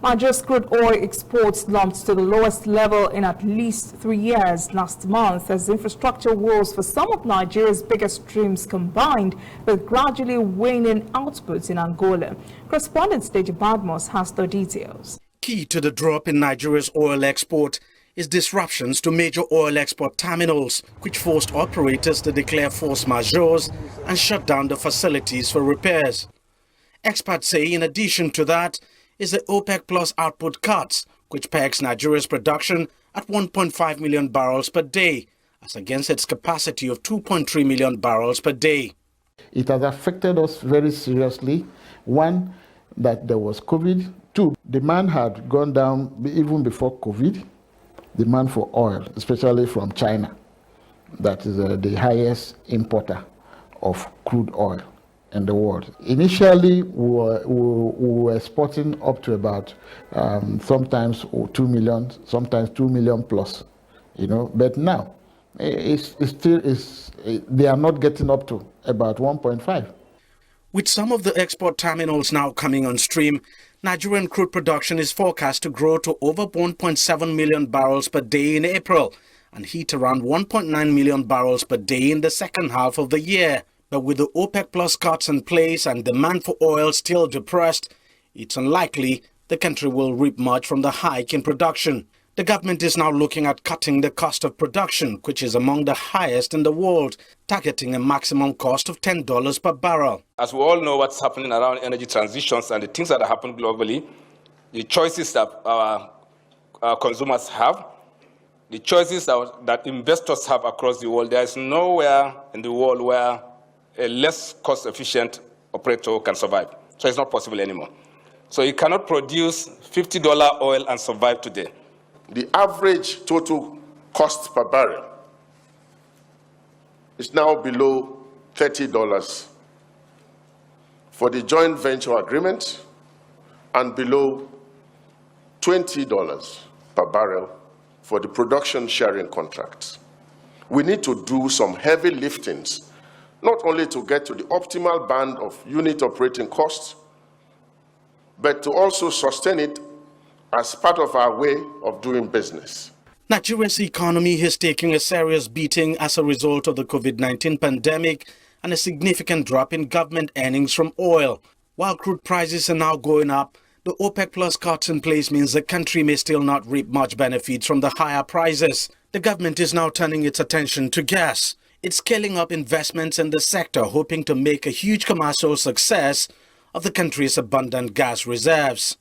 Nigeria's crude oil exports slumped to the lowest level in at least 3 years last month as infrastructure woes for some of Nigeria's biggest streams combined with gradually waning outputs in Angola. Correspondent Stage Badmos has the details. Key to the drop in Nigeria's oil export is disruptions to major oil export terminals, which forced operators to declare force majeures and shut down the facilities for repairs. Experts say in addition to that is the OPEC Plus output cuts, which pegs Nigeria's production at 1.5 million barrels per day, as against its capacity of 2.3 million barrels per day. It has affected us very seriously. One, that there was COVID. Two, demand had gone down even before COVID. Demand for oil, especially from China, that is the highest importer of crude oil in the world. Initially, we were exporting up to about sometimes 2 million, sometimes 2 million plus, But now, they are not getting up to about 1.5. With some of the export terminals now coming on stream, Nigerian crude production is forecast to grow to over 1.7 million barrels per day in April and hit around 1.9 million barrels per day in the second half of the year. But with the OPEC Plus cuts in place and demand for oil still depressed, it's unlikely the country will reap much from the hike in production. The government is now looking at cutting the cost of production, which is among the highest in the world, targeting a maximum cost of $10 per barrel. As we all know what's happening around energy transitions and the things that happen globally, the choices that our consumers have, the choices that investors have across the world, there is nowhere in the world where a less cost-efficient operator can survive. So it's not possible anymore. So you cannot produce $50 oil and survive today. The average total cost per barrel is now below $30 for the joint venture agreement and below $20 per barrel for the production sharing contracts. We need to do some heavy liftings, not only to get to the optimal band of unit operating costs, but to also sustain it as part of our way of doing business. Nigeria's economy is taking a serious beating as a result of the COVID-19 pandemic and a significant drop in government earnings from oil. While crude prices are now going up, the OPEC Plus cuts in place means the country may still not reap much benefits from the higher prices. The government is now turning its attention to gas. It's scaling up investments in the sector, hoping to make a huge commercial success of the country's abundant gas reserves.